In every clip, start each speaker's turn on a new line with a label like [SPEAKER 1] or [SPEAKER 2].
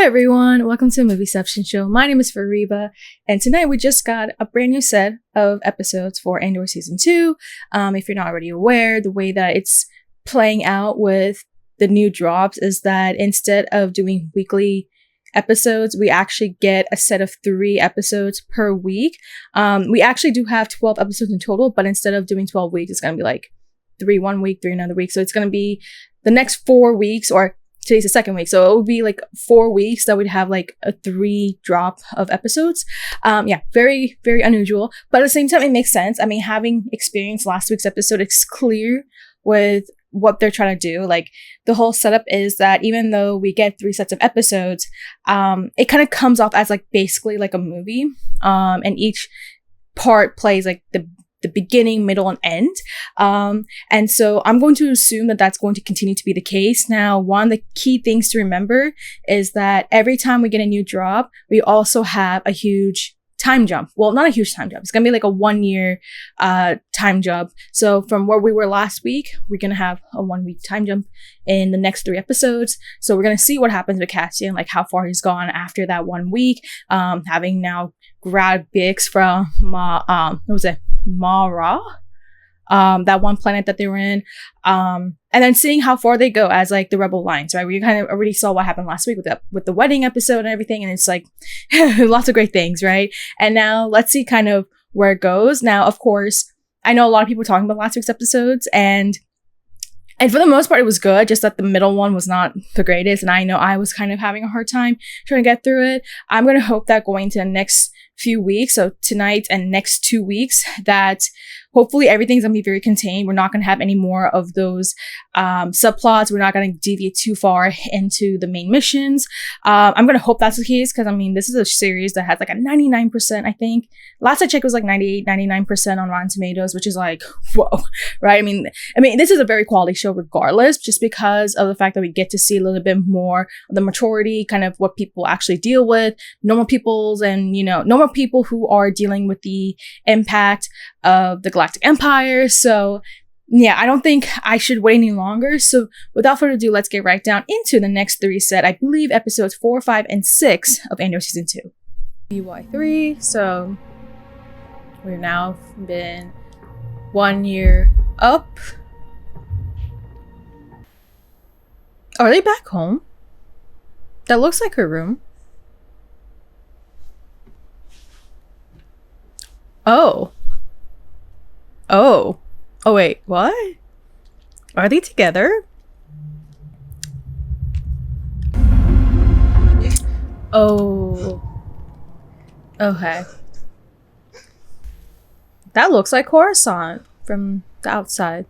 [SPEAKER 1] Hi everyone, welcome to the Movieception Show. My name is Fariba, and tonight we just got a brand new set of episodes for Andor Season 2. If you're not already aware, the way that it's playing out with the new drops is that instead of doing weekly episodes, we actually get a set of 3 episodes per week. We actually do have 12 episodes in total, but instead of doing 12 weeks, it's going to be like 3 one week, 3 another week. So it's going to be the next 4 weeks, or today's the second week, so it would be like 4 weeks that we'd have like a 3 drop of episodes. Very, very unusual, but at the same time it makes sense. I mean, having experienced last week's episode, it's clear with what they're trying to do. Like, the whole setup is that even though we get 3 sets of episodes, it kind of comes off as like basically like a movie, and each part plays like the beginning, middle, and end. And so I'm going to assume that that's going to continue to be the case. Now, one of the key things to remember is that every time we get a new drop, we also have a huge time jump. Well, not a huge time jump. It's going to be like a 1 year time jump. So from where we were last week, we're going to have a 1 week time jump in the next 3 episodes. So we're going to see what happens with Cassian, like how far he's gone after that 1 week, having now grabbed Bix from Mara, that one planet that they were in, and then seeing how far they go as like the Rebel Alliance, right? We kind of already saw what happened last week with the wedding episode and everything, and it's like lots of great things, right? And now let's see kind of where it goes. Now, of course, I know a lot of people were talking about last week's episodes, and for the most part, it was good, just that the middle one was not the greatest, and I know I was kind of having a hard time trying to get through it. I'm going to hope that going to the next few weeks, so tonight and next 2 weeks, that hopefully everything's gonna be very contained. We're not gonna have any more of those subplots. We're not gonna deviate too far into the main missions. I'm gonna hope that's the case, because I mean, this is a series that has like a 99%, I think. Last I checked, it was like 98, 99% on Rotten Tomatoes, which is like, whoa, right? I mean, this is a very quality show regardless, just because of the fact that we get to see a little bit more of the maturity, kind of what people actually deal with, normal peoples, and, you know, normal people who are dealing with the impact of the Galactic Empire. So yeah, I don't think I should wait any longer. So without further ado, let's get right down into the next 3 set. I believe episodes 4, 5, and 6 of Andor Season 2. BY3, so we've now been 1 year up. Are they back home? That looks like her room. Oh wait, what? Are they together? Oh. Okay. That looks like Coruscant from the outside.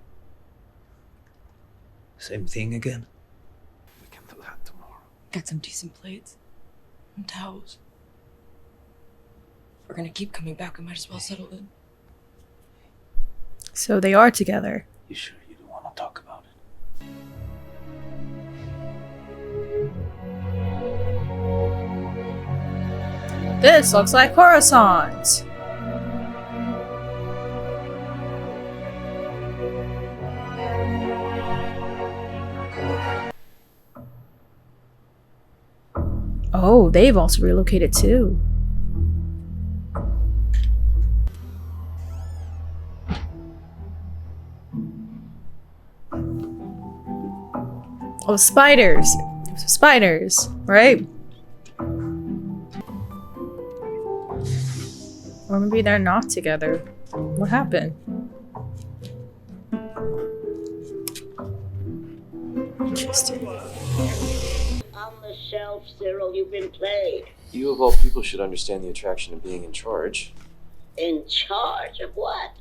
[SPEAKER 2] Same thing again?
[SPEAKER 3] We can do that tomorrow.
[SPEAKER 4] Got some decent plates and towels. If we're gonna keep coming back, we might as well settle in.
[SPEAKER 1] So they are together.
[SPEAKER 3] You sure you don't want to talk about it?
[SPEAKER 1] This looks like Coruscant. Oh, they've also relocated too. Oh, spiders. Spiders, right? Or maybe they're not together. What happened? Interesting.
[SPEAKER 5] On the shelf, Cyril, you've been played.
[SPEAKER 6] You of all people should understand the attraction of being in charge.
[SPEAKER 5] In charge of what?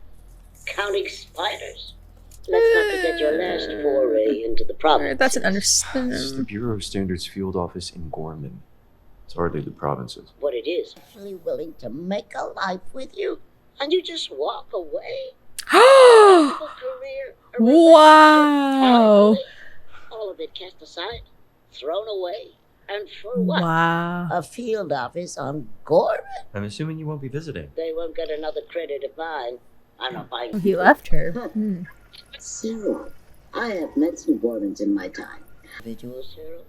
[SPEAKER 5] Counting spiders. Let's not forget your last foray into the province.
[SPEAKER 1] That's an
[SPEAKER 6] This is the
[SPEAKER 1] understanding.
[SPEAKER 6] Bureau of Standards field office in Gorman. It's hardly the provinces.
[SPEAKER 5] What it is. Actually willing to make a life with you, and you just walk away. A career, a
[SPEAKER 1] Wow.
[SPEAKER 5] relationship, all of it cast aside, thrown away, and for what?
[SPEAKER 1] Wow.
[SPEAKER 5] A field office on Gorman.
[SPEAKER 6] I'm assuming you won't be visiting.
[SPEAKER 5] They won't get another credit of mine. I'm not buying.
[SPEAKER 1] He left her. Hmm.
[SPEAKER 5] Cyril, I have met some Gormans in my time. Individual, Cyril?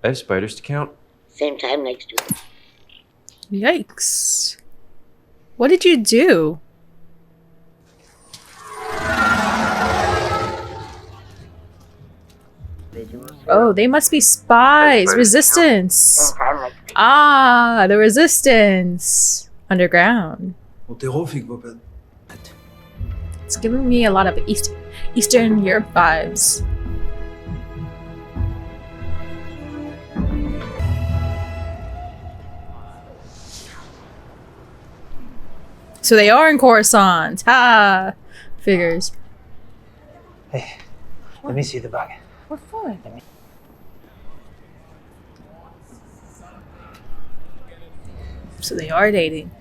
[SPEAKER 6] I have spiders to count,
[SPEAKER 5] Same time next Tuesday.
[SPEAKER 1] Yikes. What did you do? Oh, they must be spies. Resistance. Ah, the resistance. Underground. It's giving me a lot of Eastern Europe vibes. So they are in Coruscant. Ha! Figures.
[SPEAKER 3] Hey, let me see the bag.
[SPEAKER 1] What for? So they are dating.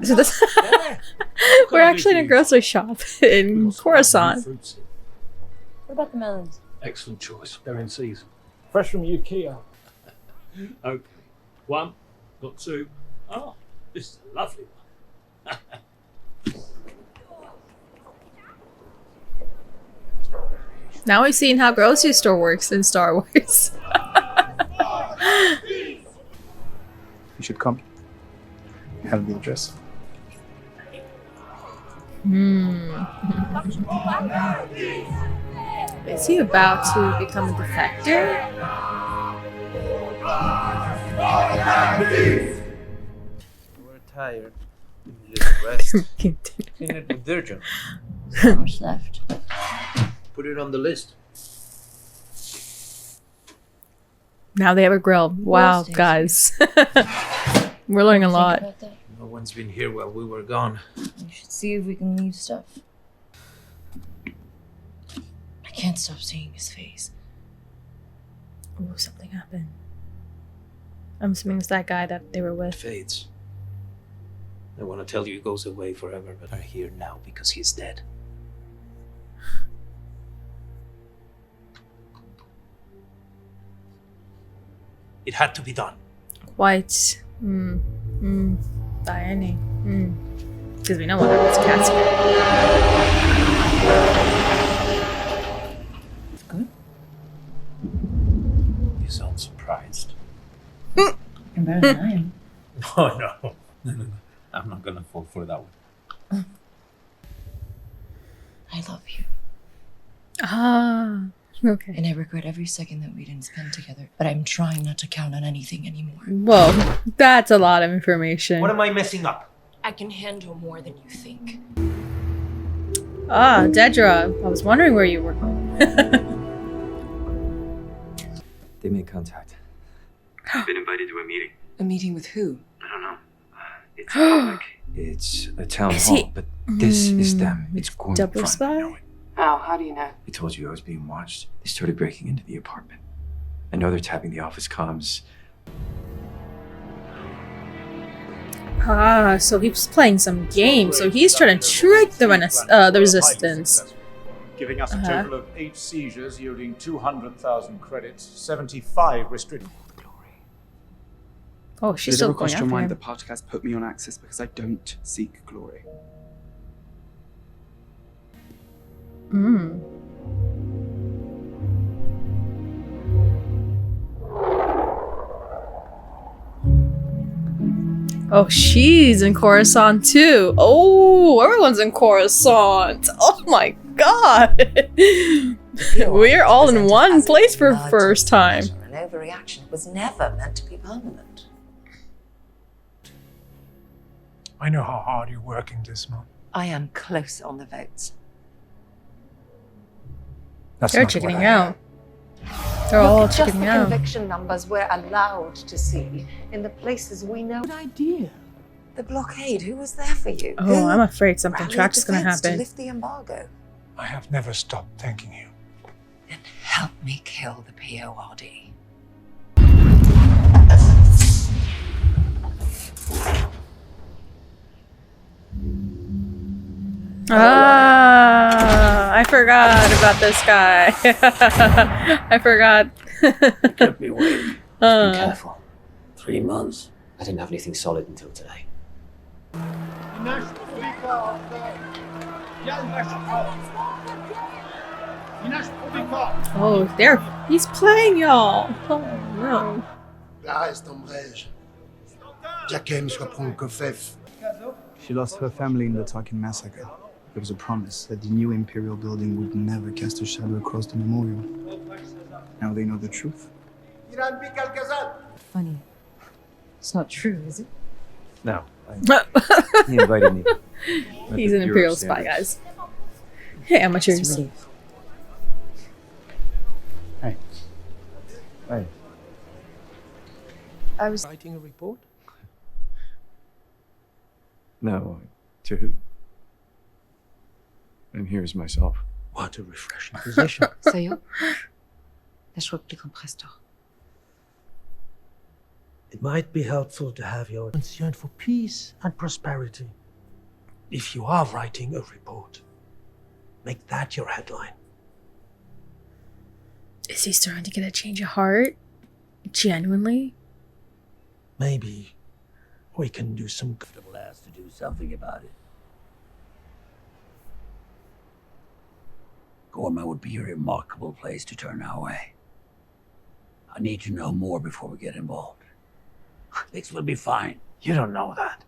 [SPEAKER 1] So this we're actually in a grocery shop in Coruscant.
[SPEAKER 4] What about the melons?
[SPEAKER 3] Excellent choice. They're in season.
[SPEAKER 2] Fresh from IKEA.
[SPEAKER 3] Okay. One, got two. Oh, this is a lovely one.
[SPEAKER 1] Now we've seen how grocery store works in Star Wars.
[SPEAKER 2] You should come. Have the address.
[SPEAKER 1] Is he about to become a defector?
[SPEAKER 6] We're tired. You just rest. Clean it with detergent.
[SPEAKER 4] How much left?
[SPEAKER 6] Put it on the list.
[SPEAKER 1] Now they have a grill. Wow,
[SPEAKER 4] Stacy.
[SPEAKER 1] guys. We're learning a
[SPEAKER 4] Think
[SPEAKER 1] lot.
[SPEAKER 4] about that?
[SPEAKER 6] No one's been here while we were gone.
[SPEAKER 4] We should see if we can leave stuff. I can't stop seeing his face.
[SPEAKER 1] Oh, something happened. I'm assuming it's that guy that they were
[SPEAKER 6] It
[SPEAKER 1] with.
[SPEAKER 6] fades. I want to tell you he goes away forever, but I'm here now because he's dead. It had to be done.
[SPEAKER 1] Quite. Irony. Because we know what happens to Cassian.
[SPEAKER 4] It's good.
[SPEAKER 6] You sound surprised.
[SPEAKER 4] You're better than I am.
[SPEAKER 6] No. I'm not gonna fall for that one.
[SPEAKER 4] I love you.
[SPEAKER 1] Ah. Okay.
[SPEAKER 4] And I regret every second that we didn't spend together. But I'm trying not to count on anything anymore.
[SPEAKER 1] Whoa. That's a lot of information.
[SPEAKER 6] What am I messing up?
[SPEAKER 4] I can handle more than you think.
[SPEAKER 1] Ah, Dedra. I was wondering where you were going.
[SPEAKER 6] They made contact. I've been invited to a meeting.
[SPEAKER 4] A meeting with who?
[SPEAKER 6] I don't know. It's public. It's a town
[SPEAKER 1] Is
[SPEAKER 6] hall,
[SPEAKER 1] he-
[SPEAKER 6] but this is them. It's Gorman
[SPEAKER 1] Double
[SPEAKER 6] Front.
[SPEAKER 1] spy?
[SPEAKER 6] I know it.
[SPEAKER 4] How do you know?
[SPEAKER 6] I told you I was being watched. They started breaking into the apartment. I know they're tapping the office comms.
[SPEAKER 1] Ah, so he's playing some game. So he's trying to trick the resistance.
[SPEAKER 2] Giving us a total of 8 seizures yielding 200,000 credits, 75 restricted.
[SPEAKER 1] Oh, she's
[SPEAKER 7] Did it
[SPEAKER 1] still
[SPEAKER 7] ever
[SPEAKER 1] going
[SPEAKER 7] cross your
[SPEAKER 1] after
[SPEAKER 7] mind
[SPEAKER 1] him.
[SPEAKER 7] the podcast put me on Axis because I don't seek glory?
[SPEAKER 1] Oh, she's in Coruscant too. Oh, everyone's in Coruscant. Oh my god. We're all in one place for the first time.
[SPEAKER 8] An overreaction. It was never meant to be permanent.
[SPEAKER 9] I know how hard you're working this month.
[SPEAKER 8] I am close on the votes.
[SPEAKER 9] That's
[SPEAKER 1] They're
[SPEAKER 9] not what
[SPEAKER 1] chickening
[SPEAKER 9] I-
[SPEAKER 1] out. They're all
[SPEAKER 8] Look at just
[SPEAKER 1] chickening
[SPEAKER 8] the
[SPEAKER 1] out.
[SPEAKER 8] conviction numbers we're allowed to see in the places we know. Good idea. The blockade. Who was there for you?
[SPEAKER 1] Oh, I'm afraid something
[SPEAKER 8] Rallied
[SPEAKER 1] tragic is gonna
[SPEAKER 8] defense to
[SPEAKER 1] happen.
[SPEAKER 8] lift the embargo.
[SPEAKER 9] I have never stopped thanking you.
[SPEAKER 8] Then help me kill the PORD.
[SPEAKER 1] Ah, I forgot about this guy. I forgot.
[SPEAKER 3] Kept me waiting. Be
[SPEAKER 1] Uh,
[SPEAKER 3] careful. 3 months. I didn't have anything solid until today.
[SPEAKER 1] Oh, he's playing y'all. Oh no.
[SPEAKER 7] She lost her family in the Tarkin massacre. There was a promise that the new Imperial building would never cast a shadow across the memorial. Now they know the truth.
[SPEAKER 4] Funny. It's not true, is it?
[SPEAKER 6] No. He invited me.
[SPEAKER 1] He's an Imperial spy, guys. Hey, amateurs.
[SPEAKER 7] Hey. Hey.
[SPEAKER 4] I was
[SPEAKER 6] Writing a report? No. To who?
[SPEAKER 10] And here's myself.
[SPEAKER 6] What a refreshing position.
[SPEAKER 4] Ça y est. Laisse-moi le compresseur.
[SPEAKER 3] It might be helpful to have your concern for peace and prosperity. If you are writing a report, make that your headline.
[SPEAKER 1] Is he starting to get a change of heart? Genuinely?
[SPEAKER 3] Maybe we can do some good.
[SPEAKER 11] Asked to do something about it. Gorma would be a remarkable place to turn our way. I need to know more before we get involved. Things will be fine.
[SPEAKER 3] You don't know that.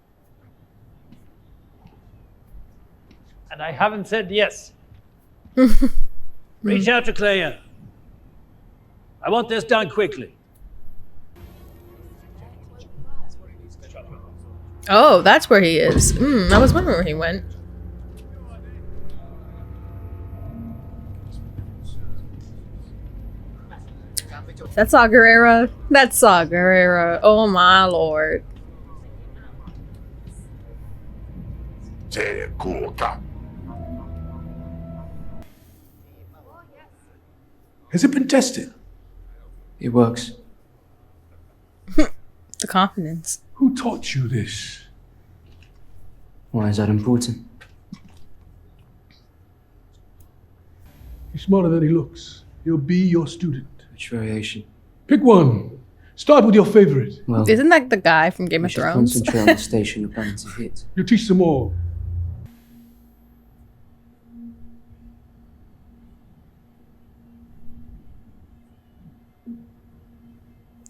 [SPEAKER 3] And I haven't said yes.
[SPEAKER 11] Reach out to Clea. I want this done quickly.
[SPEAKER 1] Oh, that's where he is. I was wondering where he went. That's Saw Gerrera. That's Saw Gerrera. Oh my lord.
[SPEAKER 9] Has it been tested?
[SPEAKER 10] It works.
[SPEAKER 1] The confidence.
[SPEAKER 9] Who taught you this?
[SPEAKER 10] Why is that important?
[SPEAKER 9] He's smarter than he looks. He'll be your student.
[SPEAKER 10] Which variation?
[SPEAKER 9] Pick one. Start with your favorite.
[SPEAKER 10] Well,
[SPEAKER 1] Isn't that the guy from Game
[SPEAKER 10] we
[SPEAKER 1] of
[SPEAKER 10] should
[SPEAKER 1] Thrones?
[SPEAKER 10] concentrate on the station you're planning to hit.
[SPEAKER 9] You'll teach them all.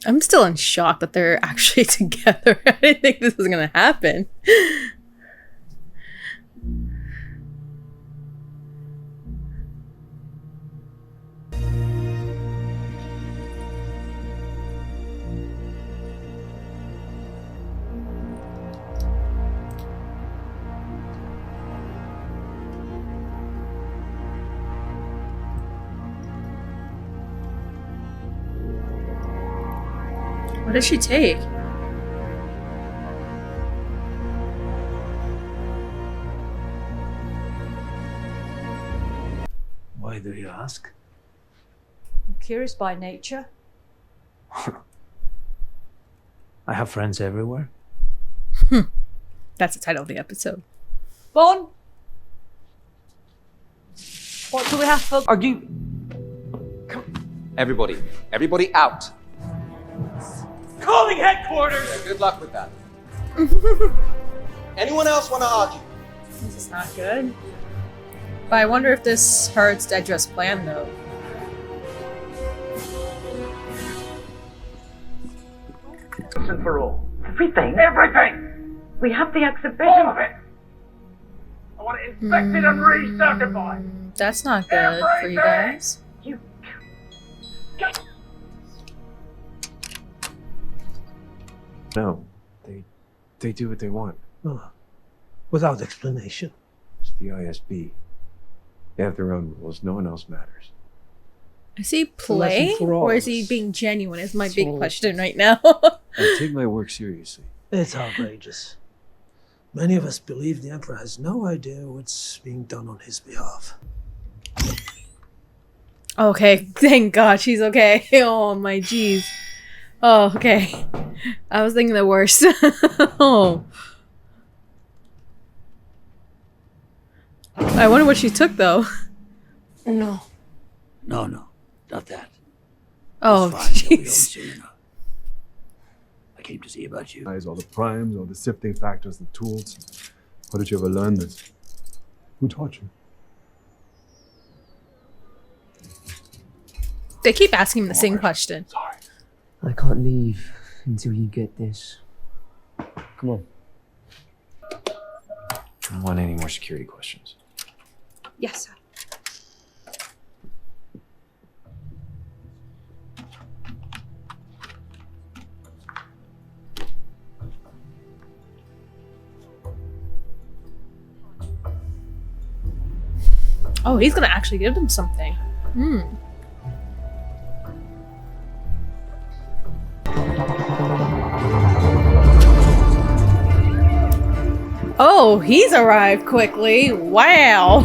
[SPEAKER 1] I'm still in shock that they're actually together. I didn't think this was gonna happen. What did she take?
[SPEAKER 6] Why do you ask?
[SPEAKER 8] I'm curious by nature.
[SPEAKER 6] I have friends everywhere.
[SPEAKER 1] That's the title of the episode.
[SPEAKER 8] Bon! What do we have for...
[SPEAKER 12] Are you... Everybody out.
[SPEAKER 3] Calling headquarters!
[SPEAKER 12] Yeah, good luck with that. Anyone else want to argue?
[SPEAKER 1] This is not good. But I wonder if this hurts Dedra's plan, though.
[SPEAKER 3] And for all. Everything? Everything!
[SPEAKER 8] We have the exhibition.
[SPEAKER 3] All of it! I want it inspected and recertified!
[SPEAKER 1] That's not good for you guys.
[SPEAKER 8] You...
[SPEAKER 10] No, they do what they want.
[SPEAKER 3] Oh, without explanation.
[SPEAKER 10] It's the ISB. They have their own rules. No one else matters.
[SPEAKER 1] Is he playing, or is he being genuine? Is my big question right now.
[SPEAKER 10] I take my work seriously.
[SPEAKER 3] It's outrageous. Many of us believe the Emperor has no idea what's being done on his behalf.
[SPEAKER 1] Okay, thank God she's okay. Oh my jeez. Oh, okay. I was thinking the worst. Oh. I wonder what she took, though.
[SPEAKER 8] No.
[SPEAKER 11] No, not that.
[SPEAKER 1] Oh, jeez.
[SPEAKER 11] I came to see about you.
[SPEAKER 13] All the primes, all the sifting factors, the tools. How did you ever learn this? Who taught you?
[SPEAKER 1] They keep asking him the same question.
[SPEAKER 14] I can't leave until you get this. Come on.
[SPEAKER 10] I don't want any more security questions.
[SPEAKER 1] Yes, sir. Oh, he's gonna actually give them something. Hmm. Oh, he's arrived quickly. Wow.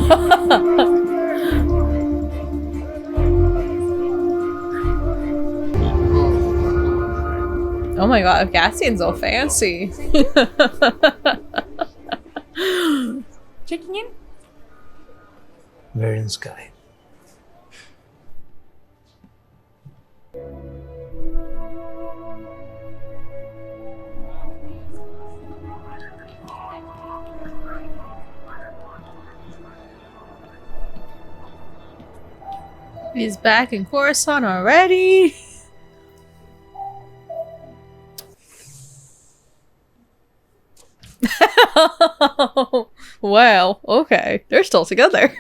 [SPEAKER 1] Oh my god, Cassian's all fancy. Checking in?
[SPEAKER 6] We're in Sky.
[SPEAKER 1] He's back in Coruscant already. Well, okay. They're still together.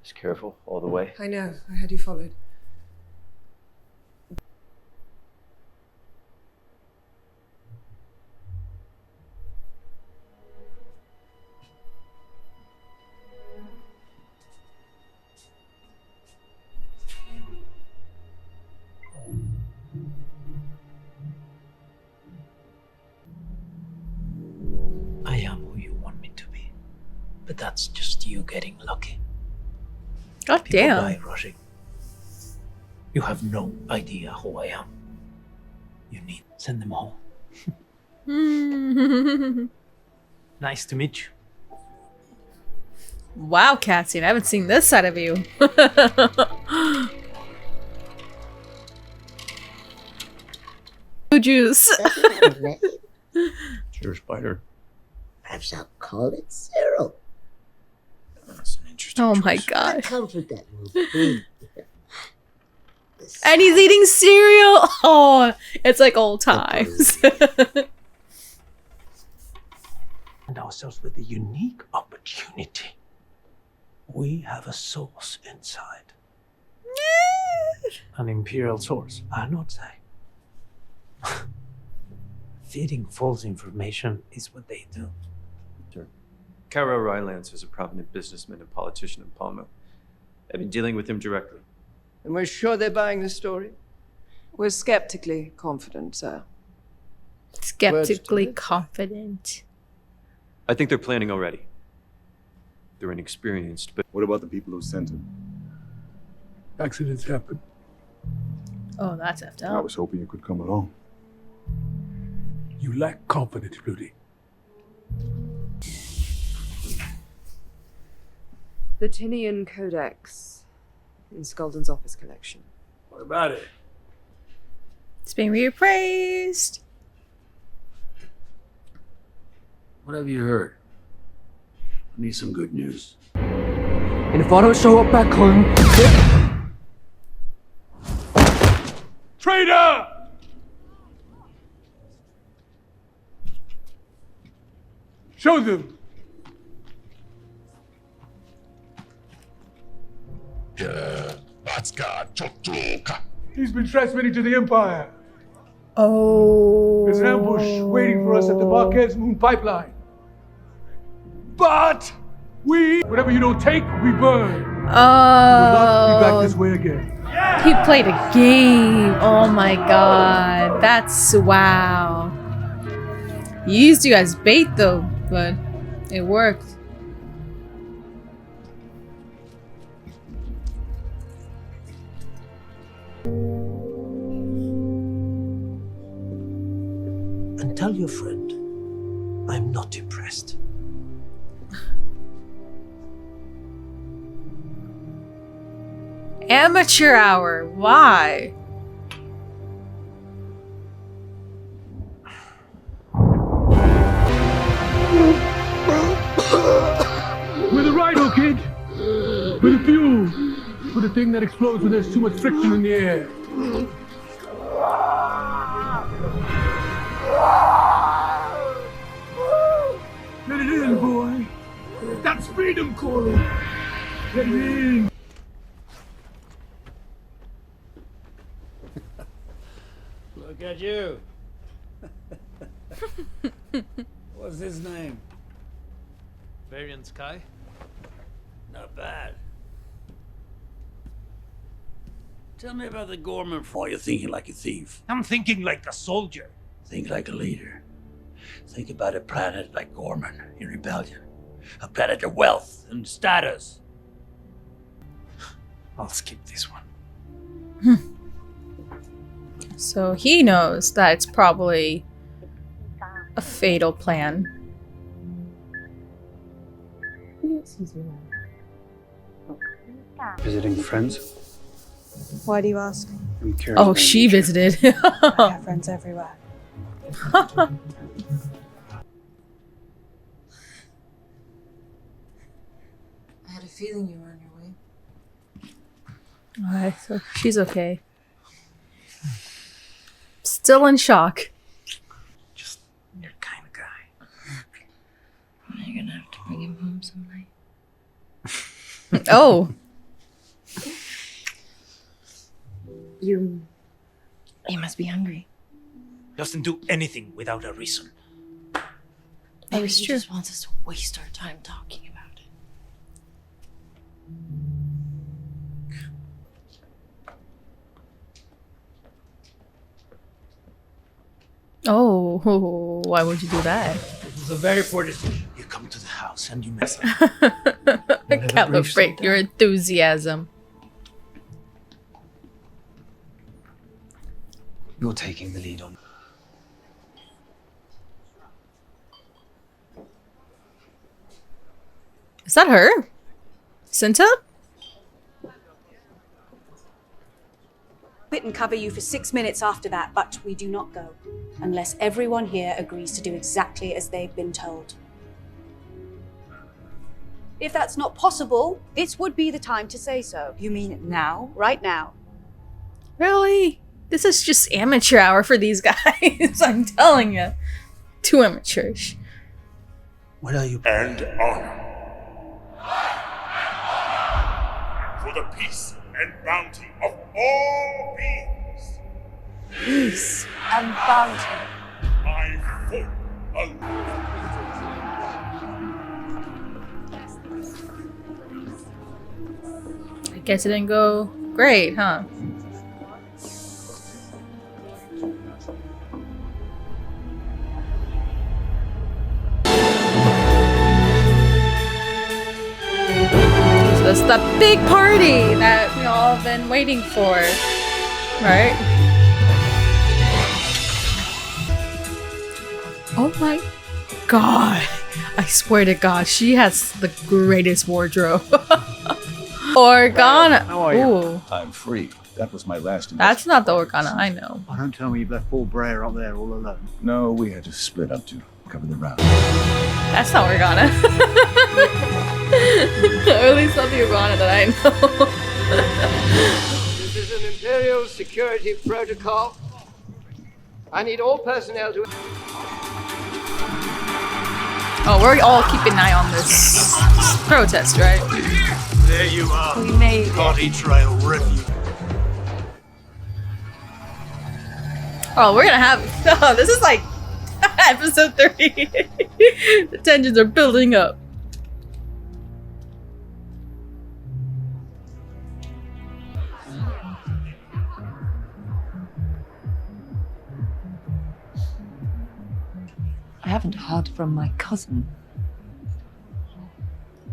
[SPEAKER 10] Just careful all the way.
[SPEAKER 8] I know. I had you followed.
[SPEAKER 6] I am who you want me to be. But that's just you getting lucky.
[SPEAKER 1] God
[SPEAKER 6] People
[SPEAKER 1] damn.
[SPEAKER 6] die rushing. You have no idea who I am. You need send them home. Nice to meet you.
[SPEAKER 1] Wow, Cassian, I haven't seen this side of you. Juice.
[SPEAKER 10] Sure, Spider.
[SPEAKER 5] Perhaps I'll call it Cyril.
[SPEAKER 10] That's an interesting
[SPEAKER 1] Oh my
[SPEAKER 10] choice.
[SPEAKER 1] god.
[SPEAKER 5] Comfort that will be.
[SPEAKER 1] And he's eating cereal. Oh, it's like old times.
[SPEAKER 3] And ourselves with a unique opportunity. We have a source inside.
[SPEAKER 6] An imperial source.
[SPEAKER 3] I'll not say.
[SPEAKER 6] Feeding false information is what they do.
[SPEAKER 10] Sure. Caro Rylance is a prominent businessman and politician in Palmo. I've been dealing with him directly.
[SPEAKER 15] And we're sure they're buying the story?
[SPEAKER 8] We're skeptically confident, sir.
[SPEAKER 1] Skeptically confident.
[SPEAKER 10] I think they're planning already. They're inexperienced, but...
[SPEAKER 13] What about the people who sent him?
[SPEAKER 9] Accidents happen.
[SPEAKER 1] Oh, that's effed
[SPEAKER 13] I
[SPEAKER 1] up.
[SPEAKER 13] was hoping you could come along.
[SPEAKER 9] You lack confidence, Rudy.
[SPEAKER 8] The Tinian Codex in Skulden's office collection.
[SPEAKER 9] What about it?
[SPEAKER 1] It's being reappraised.
[SPEAKER 11] What have you heard? I need some good news.
[SPEAKER 14] And if I don't show up back home...
[SPEAKER 9] Traitor! Show them! He's been transmitting to the Empire.
[SPEAKER 1] Oh.
[SPEAKER 9] There's an ambush waiting for us at the Marquez Moon Pipeline. But whatever you don't take, we burn. We'll not be back this way again.
[SPEAKER 1] He played a game. Oh my god. That's wow. He used you as bait though, but it worked.
[SPEAKER 3] And tell your friend, I'm not impressed.
[SPEAKER 1] Amateur hour. Why?
[SPEAKER 9] With the rhino, kid! With the fuel! for the thing that explodes when there's too much friction in the air. Let it in, boy. That's freedom calling. Let it in.
[SPEAKER 11] Look at you. What's his name?
[SPEAKER 6] Varian Sky?
[SPEAKER 11] Not bad. Tell me about the Gorman before you're thinking like a thief.
[SPEAKER 6] I'm thinking like a soldier.
[SPEAKER 11] Think like a leader. Think about a planet like Gorman in rebellion. A planet of wealth and status.
[SPEAKER 6] I'll skip this one.
[SPEAKER 1] So he knows that it's probably a fatal plan.
[SPEAKER 7] Visiting friends?
[SPEAKER 16] Why do you ask?
[SPEAKER 7] I'm curious.
[SPEAKER 1] Oh, she visited.
[SPEAKER 16] I have friends everywhere.
[SPEAKER 4] I had a feeling you were on your way.
[SPEAKER 1] Alright, so she's okay. Still in shock.
[SPEAKER 6] Just your kind of guy.
[SPEAKER 4] You're gonna have to bring him home some night.
[SPEAKER 1] Oh.
[SPEAKER 4] You must be hungry.
[SPEAKER 6] Doesn't do anything without a reason.
[SPEAKER 4] Maybe
[SPEAKER 1] is
[SPEAKER 4] he
[SPEAKER 1] true.
[SPEAKER 4] just wants us to waste our time talking about it.
[SPEAKER 1] Oh, why would you do that?
[SPEAKER 6] This is a very poor decision. You come to the house and you mess up.
[SPEAKER 1] Calibrate your enthusiasm.
[SPEAKER 7] You're taking the lead on.
[SPEAKER 1] Is that her? Cinta?
[SPEAKER 17] Quit and cover you for 6 minutes after that, but we do not go unless everyone here agrees to do exactly as they've been told. If that's not possible, this would be the time to say so.
[SPEAKER 16] You mean now?
[SPEAKER 17] Right now.
[SPEAKER 1] Really? This is just amateur hour for these guys. I'm telling you. Too amateurish.
[SPEAKER 3] What are you?
[SPEAKER 18] And honor. For the peace and bounty of all beings.
[SPEAKER 17] Peace and bounty.
[SPEAKER 18] My full allegiance.
[SPEAKER 1] I guess it didn't go great, huh? So that's the big party that we all have been waiting for, right? Oh my god. I swear to god, she has the greatest wardrobe. Organa.
[SPEAKER 19] How are you?
[SPEAKER 1] Ooh.
[SPEAKER 19] I'm free. That was my last.
[SPEAKER 1] That's not the Organa I know.
[SPEAKER 19] Oh, don't tell me you've left poor Brer up there all alone. No, we had to split up to cover the round.
[SPEAKER 1] That's not Organa. Or at least not the Organa that I know.
[SPEAKER 15] This is an Imperial security protocol. I need all personnel to...
[SPEAKER 1] Oh, we're all keeping an eye on this protest, right?
[SPEAKER 19] There you are.
[SPEAKER 1] We made it.
[SPEAKER 19] Party trail review.
[SPEAKER 1] Oh, we're gonna have... Oh, this is like episode 3. The tensions are building up.
[SPEAKER 4] I haven't heard from my cousin.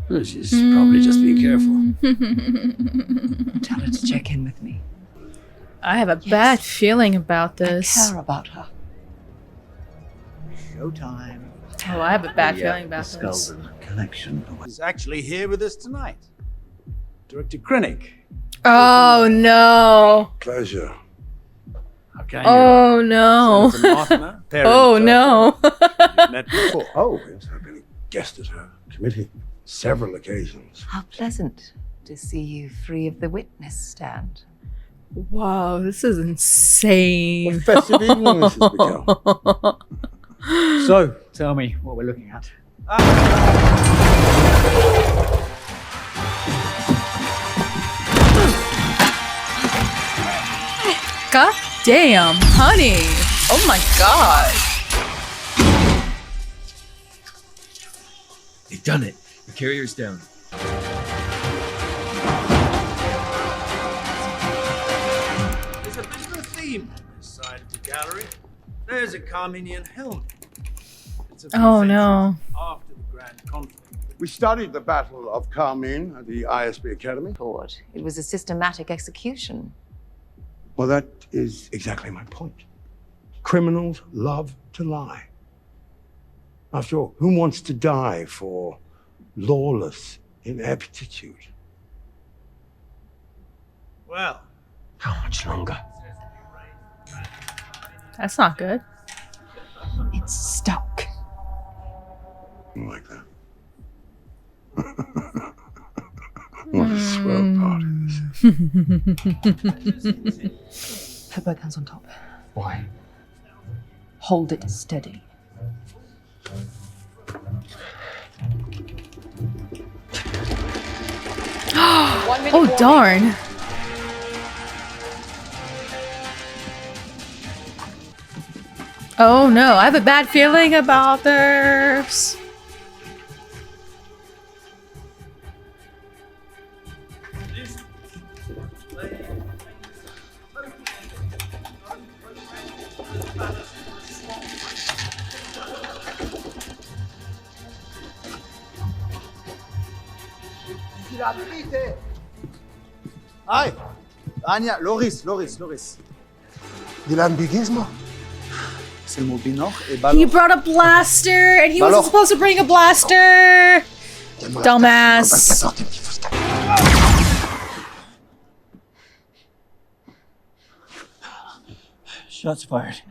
[SPEAKER 11] Well, she's probably just being careful.
[SPEAKER 4] Tell her to check in with me.
[SPEAKER 1] I have a bad feeling about this.
[SPEAKER 4] I care about her.
[SPEAKER 19] Showtime.
[SPEAKER 1] Oh, I have a bad feeling about this.
[SPEAKER 19] Skulden collection is actually here with us tonight. Director Krennic.
[SPEAKER 1] Oh no.
[SPEAKER 19] Pleasure. Okay.
[SPEAKER 1] Oh no. Oh no.
[SPEAKER 19] Met before.
[SPEAKER 18] Oh, yes, I've been a guest at her committee several occasions.
[SPEAKER 4] How pleasant.
[SPEAKER 8] to see you free of the witness stand.
[SPEAKER 1] Whoa, this is insane.
[SPEAKER 19] What festive evening this has become.
[SPEAKER 6] So, tell me what we're looking at.
[SPEAKER 1] God damn, honey. Oh my god.
[SPEAKER 20] They've done it. The carrier's down.
[SPEAKER 19] There's a business theme on this side of the gallery. There's a Carminian helmet. It's a few
[SPEAKER 1] Oh no.
[SPEAKER 19] after the Grand Conflict.
[SPEAKER 18] We studied the Battle of Carmine at the ISB Academy.
[SPEAKER 8] It was a systematic execution.
[SPEAKER 18] Well, that is exactly my point. Criminals love to lie. After all, who wants to die for lawless ineptitude?
[SPEAKER 19] Well,
[SPEAKER 3] How much longer?
[SPEAKER 1] That's not good.
[SPEAKER 8] It's stuck.
[SPEAKER 18] Like that. What a swell party this is.
[SPEAKER 4] Put both hands on top.
[SPEAKER 3] Why?
[SPEAKER 4] Hold it steady.
[SPEAKER 1] Oh darn. Oh no, I have a bad feeling about this.
[SPEAKER 19] Hi, Anya, Loris.
[SPEAKER 3] Dylan Bigismo.
[SPEAKER 19] C'est le mot binor et
[SPEAKER 1] He
[SPEAKER 19] ballon.
[SPEAKER 1] brought a blaster and he wasn't supposed to bring a blaster. Dumbass.
[SPEAKER 6] Shots fired.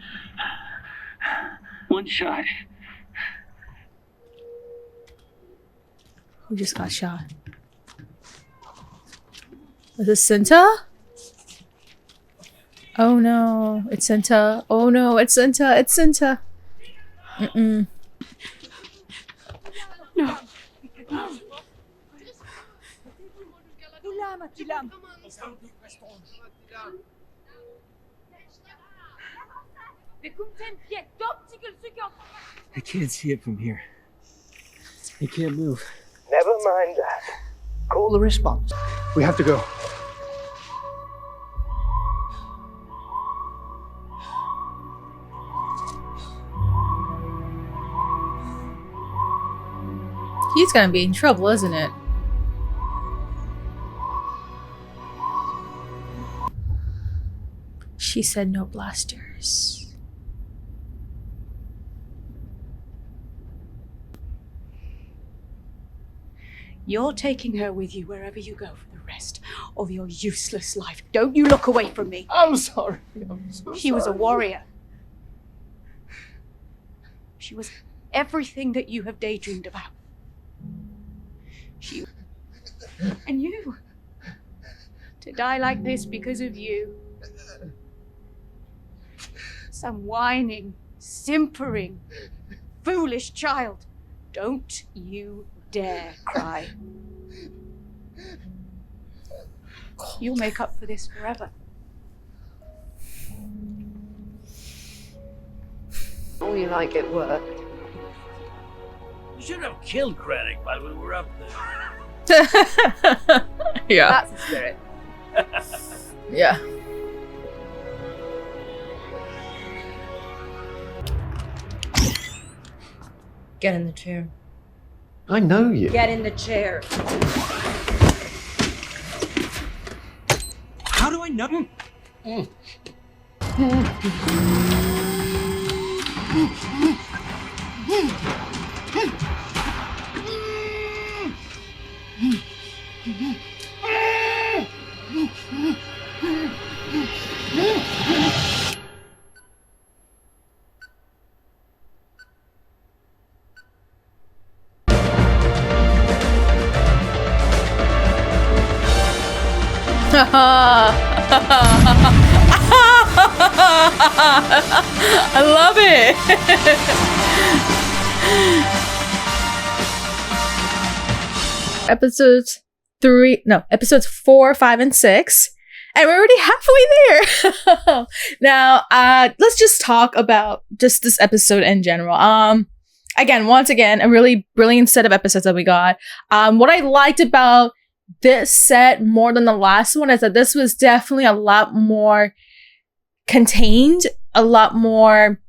[SPEAKER 11] One shot.
[SPEAKER 1] Who just got shot? Was this Cinta? Oh no, it's Cinta. Oh no, it's Cinta. It's Cinta. Mm-mm.
[SPEAKER 17] No.
[SPEAKER 14] I can't see it from here. I can't move.
[SPEAKER 3] Never mind that.
[SPEAKER 11] Call the response.
[SPEAKER 3] We have to go.
[SPEAKER 1] He's gonna be in trouble, isn't it? She said no blasters.
[SPEAKER 17] You're taking her with you wherever you go for the rest of your useless life. Don't you look away from me.
[SPEAKER 19] I'm sorry.
[SPEAKER 17] She was a warrior. She was everything that you have daydreamed about. She... And you. To die like this because of you. Some whining, simpering, foolish child. Don't you dare cry. You'll make up for this forever.
[SPEAKER 8] Oh, you like it work.
[SPEAKER 11] You should have killed Krennic while we were up there.
[SPEAKER 1] Yeah.
[SPEAKER 8] That's the spirit.
[SPEAKER 1] Yeah.
[SPEAKER 4] Get in the chair.
[SPEAKER 3] I know you.
[SPEAKER 17] Get in the chair.
[SPEAKER 19] How do I know?
[SPEAKER 1] I love it. Episodes 4, 5, and 6. And we're already halfway there. Now, let's just talk about just this episode in general. Once again, a really brilliant set of episodes that we got. What I liked about this set more than the last one is that this was definitely a lot more contained, a lot more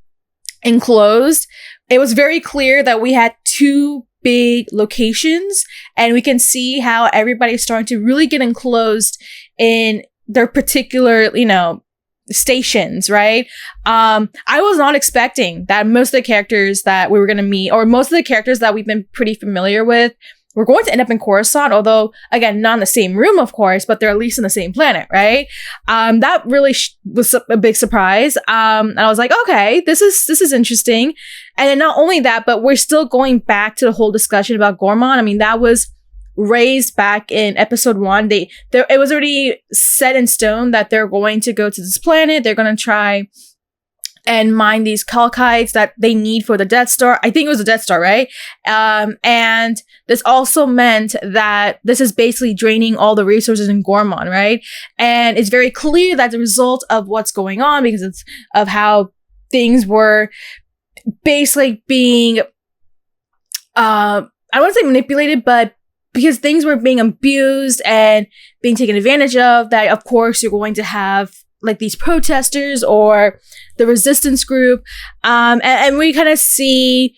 [SPEAKER 1] enclosed. It was very clear that we had two big locations, and we can see how everybody's starting to really get enclosed in their particular, stations, right? I was not expecting that most of the characters that we were going to meet, or most of the characters that we've been pretty familiar with, were going to end up in Coruscant, although, again, not in the same room, of course, but they're at least in the same planet, right? That really was a big surprise. And I was like, okay, this is interesting. And then not only that, but we're still going back to the whole discussion about Gormon. I mean, that was raised back in episode 1. It was already set in stone that they're going to go to this planet. They're going to try and mine these Kalkites that they need for the Death Star. I think it was the Death Star, right? And this also meant that this is basically draining all the resources in Gormon, right? And it's very clear that the result of what's going on, because of how things were basically being, I don't want to say manipulated, but because things were being abused and being taken advantage of, that of course you're going to have like these protesters or the resistance group. And we kind of see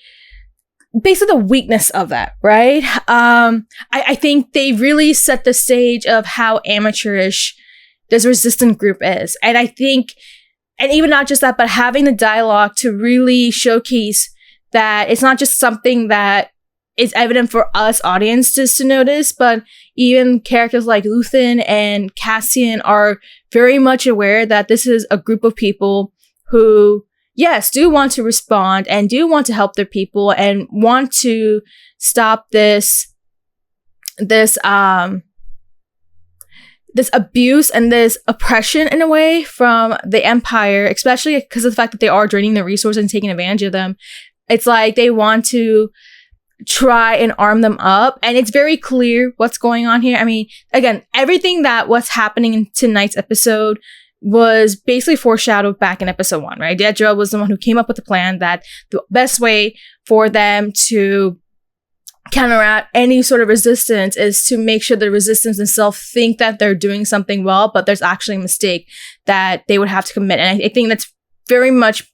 [SPEAKER 1] basically the weakness of that, right? I think they really set the stage of how amateurish this resistance group is. And I think, and even not just that, but having the dialogue to really showcase that it's not just something that is evident for us audiences to notice, but even characters like Luthen and Cassian are very much aware that this is a group of people who, yes, do want to respond and do want to help their people and want to stop this abuse and this oppression in a way from the Empire, especially because of the fact that they are draining their resources and taking advantage of them. It's like they want to try and arm them up, and it's very clear what's going on here. I mean, again, everything that was happening in tonight's episode was basically foreshadowed back in episode 1, right? Adria was the one who came up with the plan that the best way for them to counteract any sort of resistance is to make sure the resistance themselves think that they're doing something well, but there's actually a mistake that they would have to commit. And I think that's very much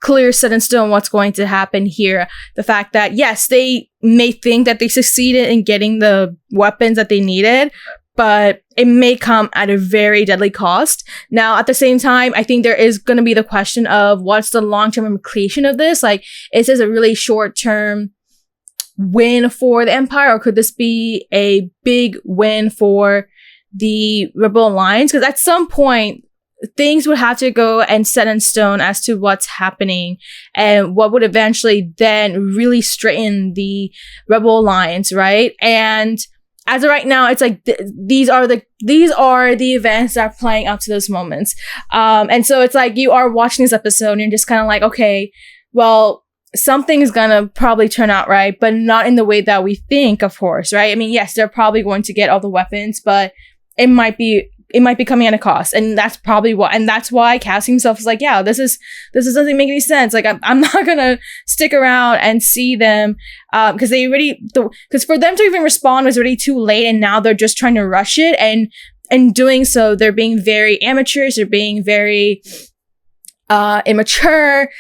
[SPEAKER 1] clear, set in stone what's going to happen here. The fact that, yes, they may think that they succeeded in getting the weapons that they needed, but it may come at a very deadly cost. Now, at the same time, I think there is going to be the question of what's the long-term implication of this? Like, is this a really short-term win for the Empire, or could this be a big win for the Rebel Alliance? Because at some point, things would have to go and set in stone as to what's happening and what would eventually then really straighten the Rebel Alliance, right? And as of right now, it's like these are the events that are playing up to those moments. And so it's like you are watching this episode and you're just kind of like, okay, well, something's gonna probably turn out right, but not in the way that we think, of course, right? I mean, yes, they're probably going to get all the weapons, but it might be coming at a cost, and that's probably what, and that's why Cassie himself is like, yeah, this doesn't make any sense. Like, I'm not gonna stick around and see them, because because for them to even respond was already too late, and now they're just trying to rush it, and in doing so, they're being very amateurish, they're being very immature.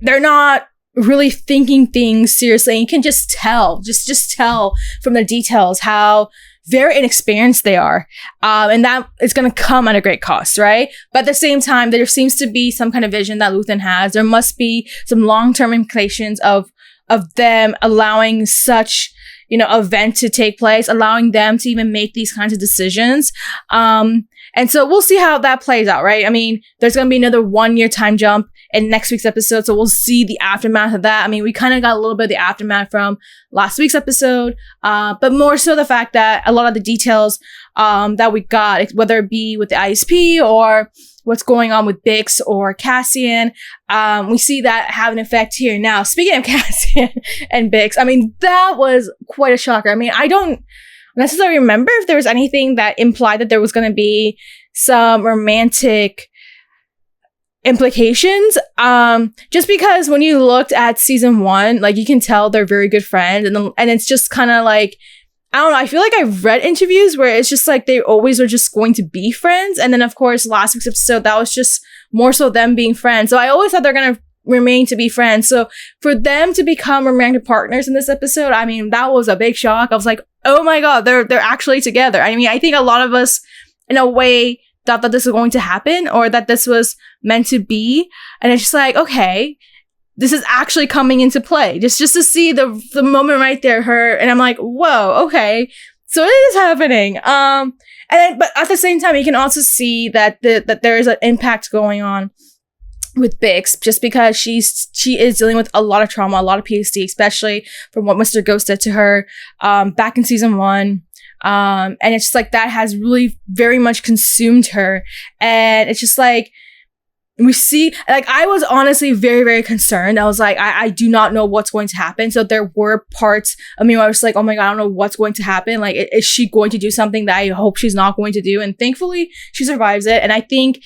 [SPEAKER 1] They're not really thinking things seriously. And you can just tell, just tell from the details how very inexperienced they are. And that is going to come at a great cost, right? But at the same time, there seems to be some kind of vision that Luthen has. There must be some long-term implications of them allowing such, event to take place, allowing them to even make these kinds of decisions. And so we'll see how that plays out, right? I mean, there's going to be another 1-year time jump in next week's episode. So we'll see the aftermath of that. I mean, we kind of got a little bit of the aftermath from last week's episode, but more so the fact that a lot of the details that we got, whether it be with the ISP or what's going on with Bix or Cassian, we see that have an effect here. Now, speaking of Cassian and Bix, I mean, that was quite a shocker. I mean, I don't necessarily remember if there was anything that implied that there was going to be some romantic implications. Just because when you looked at season 1, like, you can tell they're very good friends, and it's just kind of like, I don't know, I feel like I've read interviews where it's just like they always are just going to be friends, and then of course last week's episode, that was just more so them being friends. So I always thought they're gonna remain to be friends. So for them to become romantic partners in this episode, I mean, that was a big shock. I was like, oh my god, they're actually together. I mean, I think a lot of us in a way thought that this was going to happen, or that this was meant to be, and it's just like, okay, this is actually coming into play. Just to see the moment right there, and I'm like, whoa, okay, so it is happening. But at the same time, you can also see that that there is an impact going on with Bix, just because she is dealing with a lot of trauma, a lot of PTSD, especially from what Mr. Ghost did to her back in season 1. And it's just like that has really very much consumed her. And it's just like, we see, like, I was honestly very, very concerned. I was like, I do not know what's going to happen. So there were parts of me where I was like, oh my god, I don't know what's going to happen. Like, is she going to do something that I hope she's not going to do? And thankfully, she survives it. And I think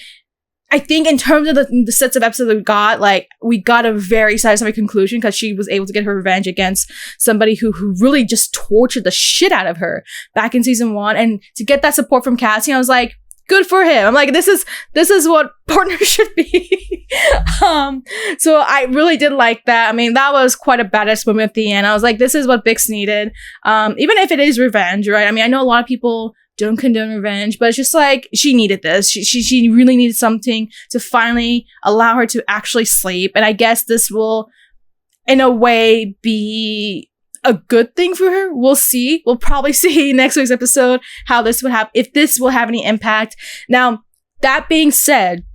[SPEAKER 1] in terms of the sets of episodes we got, like, we got a very satisfying conclusion, because she was able to get her revenge against somebody who really just tortured the shit out of her back in season 1. And to get that support from Cassie, I was like, good for him. I'm like, this is what partners should be. So I really did like that. I mean, that was quite a badass moment at the end. I was like, this is what Bix needed. Even if it is revenge, right? I mean, I know a lot of people don't condone revenge, but it's just like, she needed this. She really needed something to finally allow her to actually sleep. And I guess this will, in a way, be a good thing for her. We'll see. We'll probably see next week's episode how this would have, if this will have any impact. Now, that being said,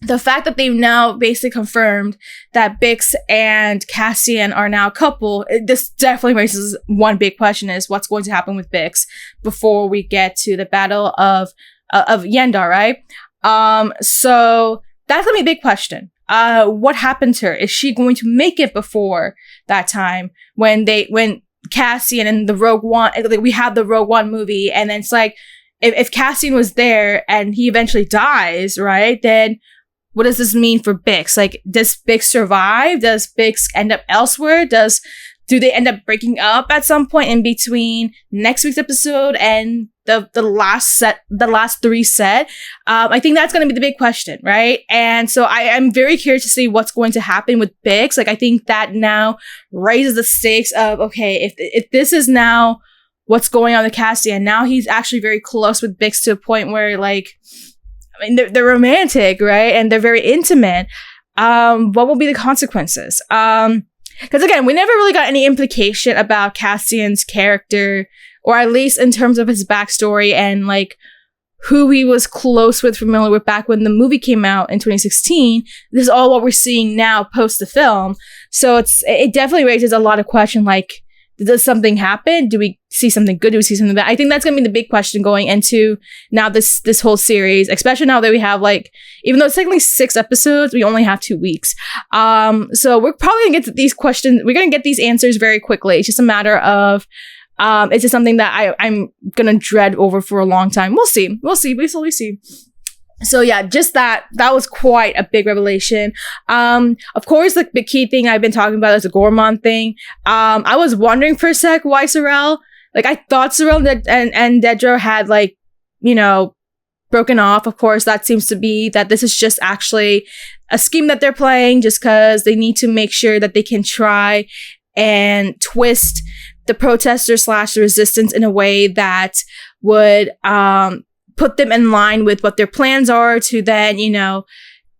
[SPEAKER 1] the fact that they've now basically confirmed that Bix and Cassian are now a couple, this definitely raises one big question: is what's going to happen with Bix before we get to the battle of Yendar, right? So that's gonna be a big question. What happened to her? Is she going to make it before that time when Cassian and the Rogue One, like, we have the Rogue One movie, and then it's like, if Cassian was there and he eventually dies, right, then what does this mean for Bix? Like, does Bix survive? Does Bix end up elsewhere? Do they end up breaking up at some point in between next week's episode and the last 3 set? I think that's going to be the big question, right? And so I am very curious to see what's going to happen with Bix. Like, I think that now raises the stakes of, okay, if this is now what's going on with Cassian, now he's actually very close with Bix to a point where, like, I mean, they're romantic, right? And they're very intimate. What will be the consequences? Because again, we never really got any implication about Cassian's character, or at least in terms of his backstory and, like, who he was close with, familiar with back when the movie came out in 2016. This is all what we're seeing now post the film. So it definitely raises a lot of questions, like, does something happen? Do we see something good? Do we see something bad? I think that's going to be the big question going into now this whole series, especially now that we have, like, even though it's technically 6 episodes, we only have 2 weeks. So we're probably going to get to these questions. We're going to get these answers very quickly. It's just a matter of, it's just something that I'm going to dread over for a long time. We'll see. We slowly see. So yeah, just that was quite a big revelation. Of course, like, the key thing I've been talking about is the Gormon thing. I was wondering for a sec why Sorrel. Like, I thought Sorrel and Dedra had, like, you know, broken off. Of course, that seems to be that this is just actually a scheme that they're playing, just because they need to make sure that they can try and twist the protesters / the resistance in a way that would put them in line with what their plans are, to then, you know,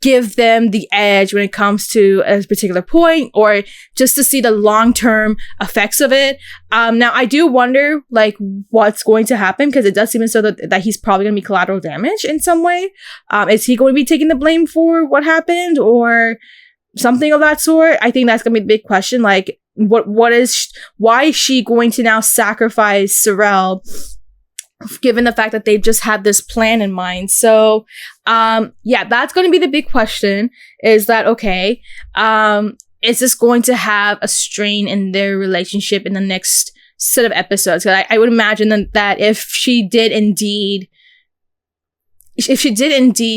[SPEAKER 1] give them the edge when it comes to a particular point, or just to see the long-term effects of it. Now, I do wonder, like, what's going to happen, because it does seem as though that he's probably going to be collateral damage in some way. Is he going to be taking the blame for what happened, or something of that sort? I think that's going to be the big question. Like, why is she going to now sacrifice Sorrel, given the fact that they've just had this plan in mind? So, yeah, that's going to be the big question. Is that, okay, is this going to have a strain in their relationship in the next set of episodes? I would imagine that if she did indeed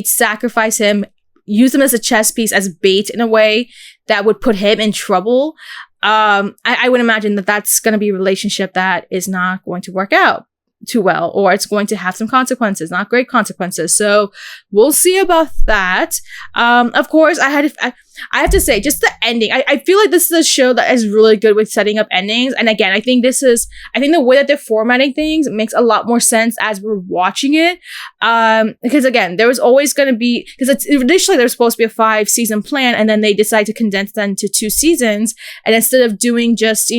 [SPEAKER 1] sacrifice him, use him as a chess piece, as bait in a way that would put him in trouble, I would imagine that that's going to be a relationship that is not going to work out too well, or it's going to have some consequences, not great consequences. So we'll see about that. Of course, I have to say, just the ending. I feel like this is a show that is really good with setting up endings. And again, I think the way that they're formatting things makes a lot more sense as we're watching it. Because again, there was always going to be, because initially there was supposed to be a 5-season plan, and then they decided to condense that into 2 seasons. And instead of doing just,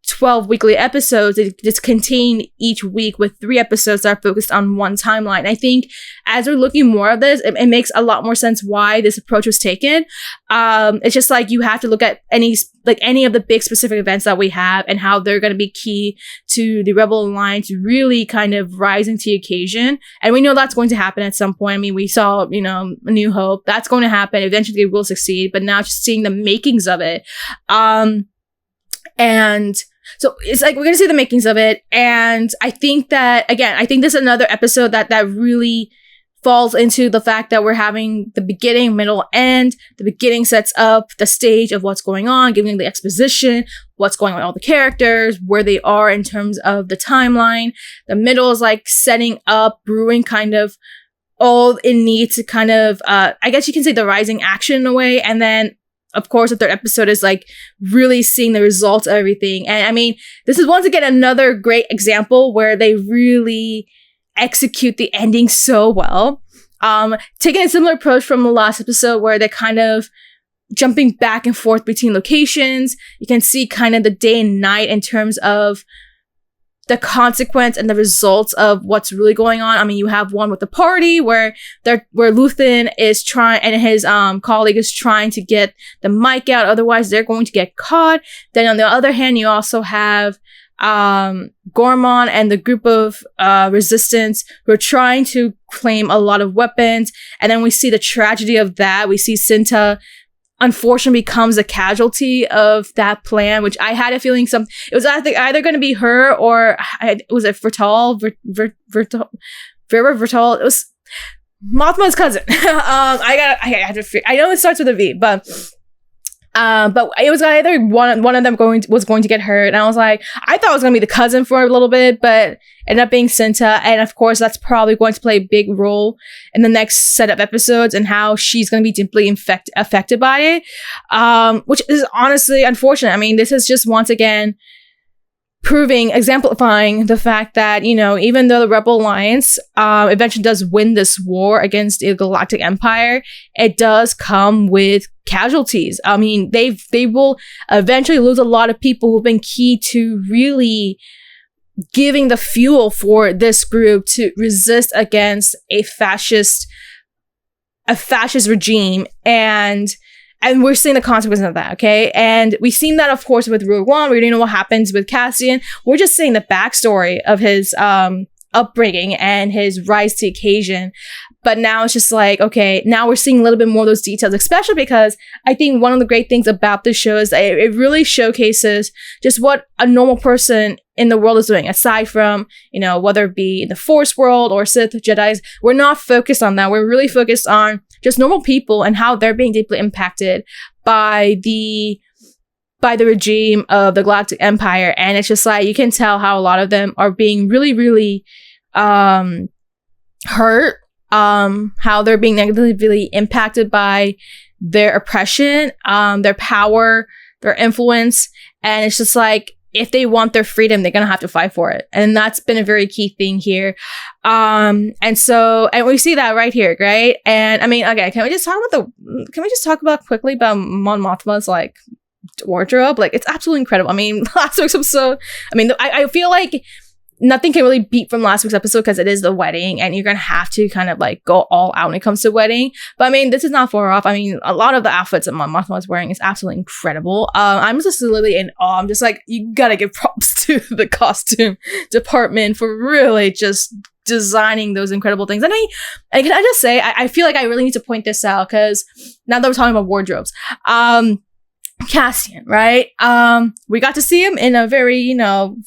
[SPEAKER 1] 12 weekly episodes, it just contain each week with 3 episodes that are focused on one timeline. I think as we're looking more of this, it makes a lot more sense why this approach was taken. It's just like you have to look at any of the big specific events that we have and how they're going to be key to the Rebel Alliance really kind of rising to the occasion. And we know that's going to happen at some point. I mean, we saw, A New Hope. That's going to happen. Eventually it will succeed, but now just seeing the makings of it. And so it's like we're going to see the makings of it. And I think that, again, I think this is another episode that really falls into the fact that we're having the beginning, middle, end. The beginning sets up the stage of what's going on, giving the exposition, what's going on with all the characters, where they are in terms of the timeline. The middle is like setting up, brewing kind of all it needs to kind of, I guess you can say the rising action in a way. And then, of course, the 3rd episode is like really seeing the results of everything. And I mean, this is once again another great example where they really execute the ending so well. Taking a similar approach from the last episode where they're kind of jumping back and forth between locations. You can see kind of the day and night in terms of the consequence and the results of what's really going on. I mean, you have one with the party where Luthen is trying, and his colleague is trying to get the mic out, otherwise they're going to get caught. Then on the other hand, you also have Gormon and the group of resistance who are trying to claim a lot of weapons. And then we see the tragedy of that. We see Cinta unfortunately becomes a casualty of that plan, which I had a feeling it was either going to be her or was it Vertal? Vera Vertal? It was Mothma's cousin. I know it starts with a V, but it was either one of them was going to get hurt, and I was like, I thought it was going to be the cousin for a little bit, but ended up being Cinta, and of course that's probably going to play a big role in the next set of episodes and how she's going to be deeply affected by it, which is honestly unfortunate. I mean, this is just once again exemplifying the fact that, even though the Rebel Alliance eventually does win this war against the Galactic Empire, it does come with casualties. I mean, they will eventually lose a lot of people who've been key to really giving the fuel for this group to resist against a fascist regime, and we're seeing the consequences of that, okay? And we've seen that, of course, with Rogue One. We already know what happens with Cassian. We're just seeing the backstory of his upbringing and his rise to occasion. But now it's just like, okay, now we're seeing a little bit more of those details, especially because I think one of the great things about this show is that it really showcases just what a normal person in the world is doing, aside from, whether it be in the Force world or Sith, Jedis. We're not focused on that. We're really focused on just normal people and how they're being deeply impacted by the regime of the Galactic Empire. And it's just like, you can tell how a lot of them are being really, really hurt, how they're being negatively impacted by their oppression, their power, their influence. And it's just like, if they want their freedom, they're gonna have to fight for it, and that's been a very key thing here. And we see that right here, right? And I mean, okay, can we just talk about quickly about Mon Mothma's like wardrobe? Like, it's absolutely incredible. I mean, last week's episode, I mean, I feel like nothing can really beat from last week's episode because it is the wedding, and you're gonna have to kind of like go all out when it comes to wedding. But I mean, this is not far off. I mean, a lot of the outfits that Mon Mothma is wearing is absolutely incredible. I'm just literally in awe. I'm just like, you gotta give props to the costume department for really just designing those incredible things. And can I just say, I feel like I really need to point this out because now that we're talking about wardrobes, Cassian, right? We got to see him in a very,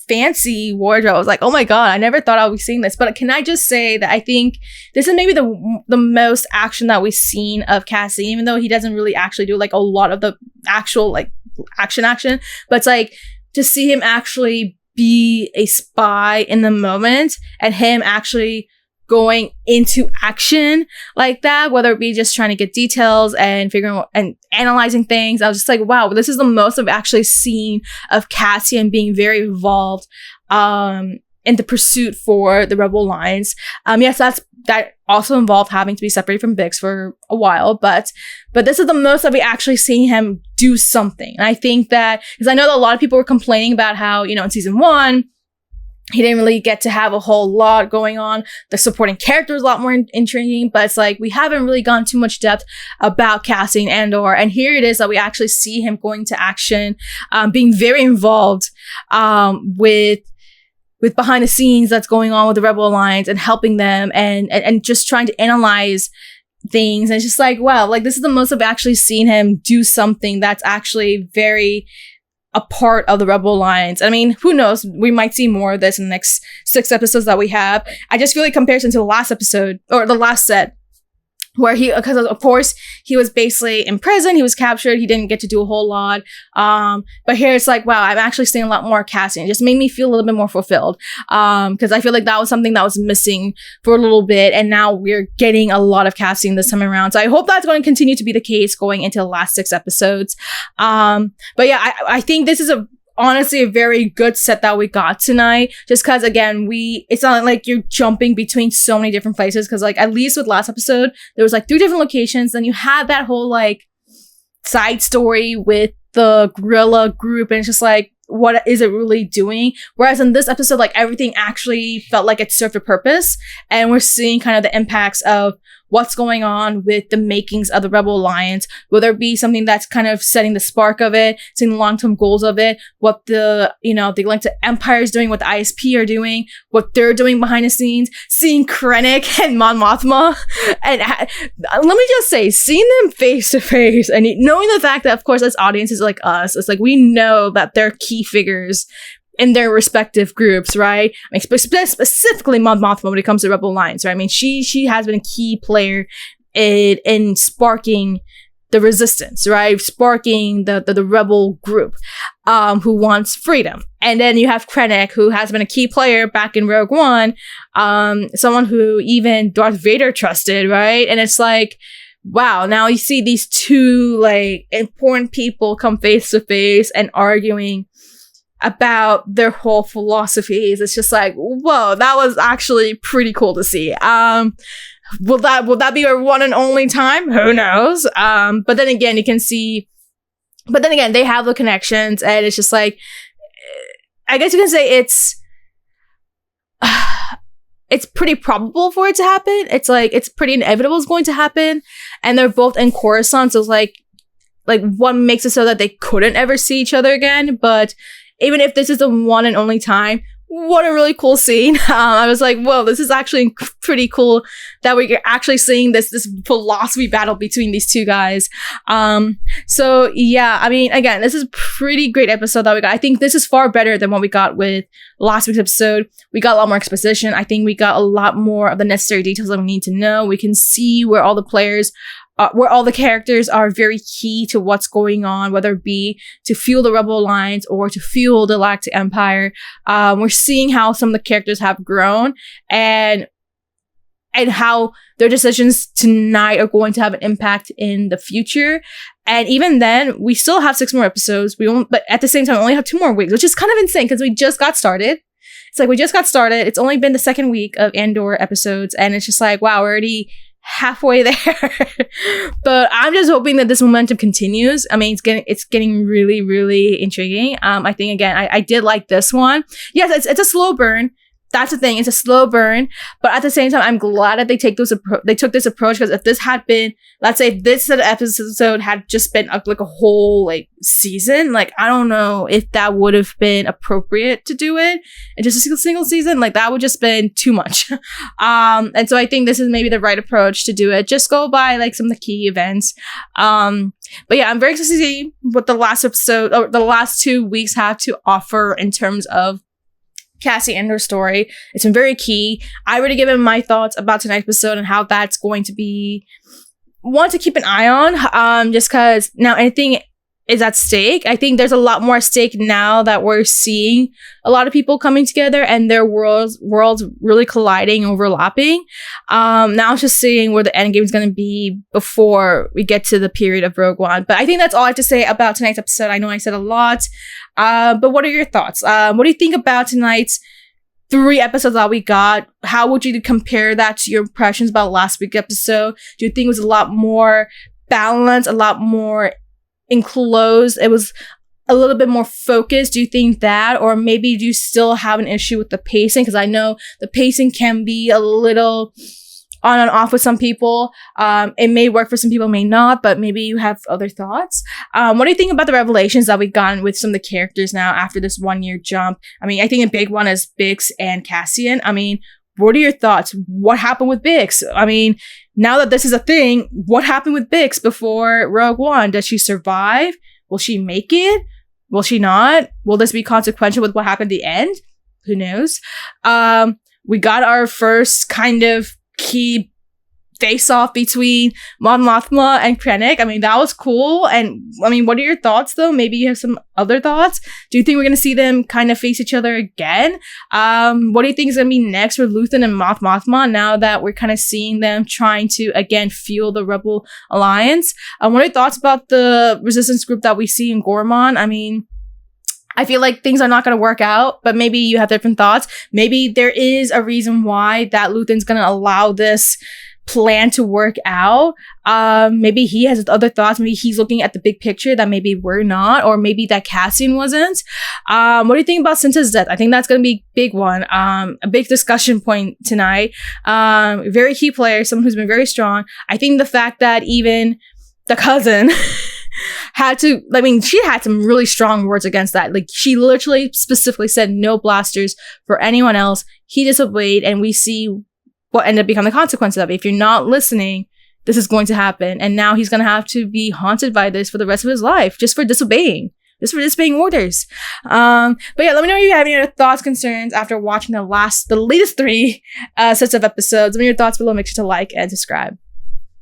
[SPEAKER 1] fancy wardrobe. I was like, oh my god, I never thought I would be seeing this. But can I just say that I think this is maybe the most action that we've seen of Cassian, even though he doesn't really actually do like a lot of the actual like action. But it's like to see him actually be a spy in the moment and him actually going into action like that, whether it be just trying to get details and figuring out and analyzing things. I was just like, wow, this is the most I've actually seen of Cassian being very involved in the pursuit for the Rebel Alliance. Yes, that also involved having to be separated from Bix for a while, but this is the most that we actually see him do something. And I think that, because I know that a lot of people were complaining about how, in season 1, he didn't really get to have a whole lot going on. The supporting character is a lot more intriguing, but it's like we haven't really gone too much depth about Cassian Andor. And here it is that we actually see him going to action, being very involved with behind the scenes that's going on with the Rebel Alliance and helping them and just trying to analyze things. And it's just like, wow, like this is the most I've actually seen him do something that's actually very a part of the Rebel Alliance. I mean, who knows? We might see more of this in the next 6 episodes that we have. I just feel like comparison to the last episode or the last set, where because of course he was basically in prison, he was captured, he didn't get to do a whole lot. But here it's like, wow, I'm actually seeing a lot more Cassian. It just made me feel a little bit more fulfilled. Because I feel like that was something that was missing for a little bit, and now we're getting a lot of Cassian this time around. So I hope that's going to continue to be the case going into the last 6 episodes. But yeah, I think this is honestly a very good set that we got tonight, just because again it's not like you're jumping between so many different places, because like at least with last episode there was like 3 different locations, then you had that whole like side story with the guerrilla group, and it's just like, what is it really doing? Whereas in this episode, like everything actually felt like it served a purpose, and we're seeing kind of the impacts of what's going on with the makings of the Rebel Alliance, whether it be something that's kind of setting the spark of it, seeing the long-term goals of it, what the Galactic Empire is doing, what the ISP are doing, what they're doing behind the scenes, seeing Krennic and Mon Mothma. And let me just say, seeing them face to face and knowing the fact that, of course, as audiences like us, it's like we know that they're key figures in their respective groups, right? I mean, specifically Mon Mothma when it comes to Rebel Alliance, right? I mean, she has been a key player in sparking the resistance, right? Sparking the rebel group who wants freedom. And then you have Krennic, who has been a key player back in Rogue One, someone who even Darth Vader trusted, right? And it's like, wow, now you see these 2 like important people come face to face and arguing about their whole philosophies. It's just like, whoa, that was actually pretty cool to see. Will that be our one and only time? Who knows? But then again, you can see, but then again, they have the connections, and it's just like, I guess you can say it's pretty probable for it to happen. It's like, it's pretty inevitable it's going to happen. And they're both in Coruscant, so it's like one makes it so that they couldn't ever see each other again. But even if this is the one and only time, what a really cool scene. I was like, whoa, this is actually pretty cool that we're actually seeing this philosophy battle between these 2 guys. So yeah, I mean, again, this is a pretty great episode that we got. I think this is far better than what we got with last week's episode. We got a lot more exposition. I think we got a lot more of the necessary details that we need to know. We can see where all the players where all the characters are very key to what's going on, whether it be to fuel the Rebel Alliance or to fuel the Galactic Empire. We're seeing how some of the characters have grown, and and how their decisions tonight are going to have an impact in the future. And even then, we still have 6 more episodes. But at the same time, we only have 2 more weeks, which is kind of insane because we just got started. It's like we just got started. It's only been the 2nd week of Andor episodes, and it's just like, wow, we're already halfway there. But I'm just hoping that this momentum continues. I mean, it's getting really, really intriguing. I think again, I did like this one. Yes, it's a slow burn. That's the thing. It's a slow burn, but at the same time, I'm glad that they took this approach, because if this had been, let's say, if this episode had just been like a whole like season, like I don't know if that would have been appropriate to do it, and just a single season, like that would just been too much. And so I think this is maybe the right approach to do it. Just go by like some of the key events. But yeah, I'm very excited to see what the last episode or the last 2 weeks have to offer in terms of Cassie Andor's story. It's been very key. I already given my thoughts about tonight's episode and how that's going to be one to keep an eye on, just because now anything is at stake. I think there's a lot more at stake now that we're seeing a lot of people coming together and their worlds really colliding, overlapping. Now it's just seeing where the end game is going to be before we get to the period of Rogue One. But I think that's all I have to say about tonight's episode. I know I said a lot, but what are your thoughts? What do you think about tonight's 3 episodes that we got? How would you compare that to your impressions about last week's episode? Do you think it was a lot more balanced, a lot more enclosed? It was a little bit more focused. Do you think that, or maybe do you still have an issue with the pacing? Because I know the pacing can be a little on and off with some people. It may work for some people, may not, but maybe you have other thoughts. What do you think about the revelations that we've gotten with some of the characters now after this 1-year jump? I mean, I think a big one is Bix and Cassian. I mean, what are your thoughts? What happened with Bix? I mean, now that this is a thing, what happened with Bix before Rogue One? Does she survive? Will she make it? Will she not? Will this be consequential with what happened at the end? Who knows? We got our first kind of key face-off between Mon Mothma and Krennic. I mean, that was cool. And I mean, what are your thoughts though? Maybe you have some other thoughts. Do you think we're going to see them kind of face each other again? What do you think is going to be next for Luthen and Mothma now that we're kind of seeing them trying to, again, fuel the Rebel Alliance? What are your thoughts about the resistance group that we see in Gorman? I mean, I feel like things are not going to work out, but maybe you have different thoughts. Maybe there is a reason why that Luthen's going to allow this plan to work out. Maybe he has other thoughts. Maybe he's looking at the big picture that maybe we're not, or maybe that Cassian wasn't. What do you think about Cinta's death? I think that's going to be a big one, a big discussion point tonight. Very key player, someone who's been very strong. I think the fact that even the cousin she had some really strong words against that. Like, she literally specifically said no blasters for anyone else. He disobeyed, and we see what ended up becoming the consequence of that. If you're not listening, this is going to happen. And now he's going to have to be haunted by this for the rest of his life, just for disobeying orders. But yeah, let me know if you have any other thoughts, concerns after watching the latest 3 sets of episodes. Let me know your thoughts below. Make sure to like and subscribe.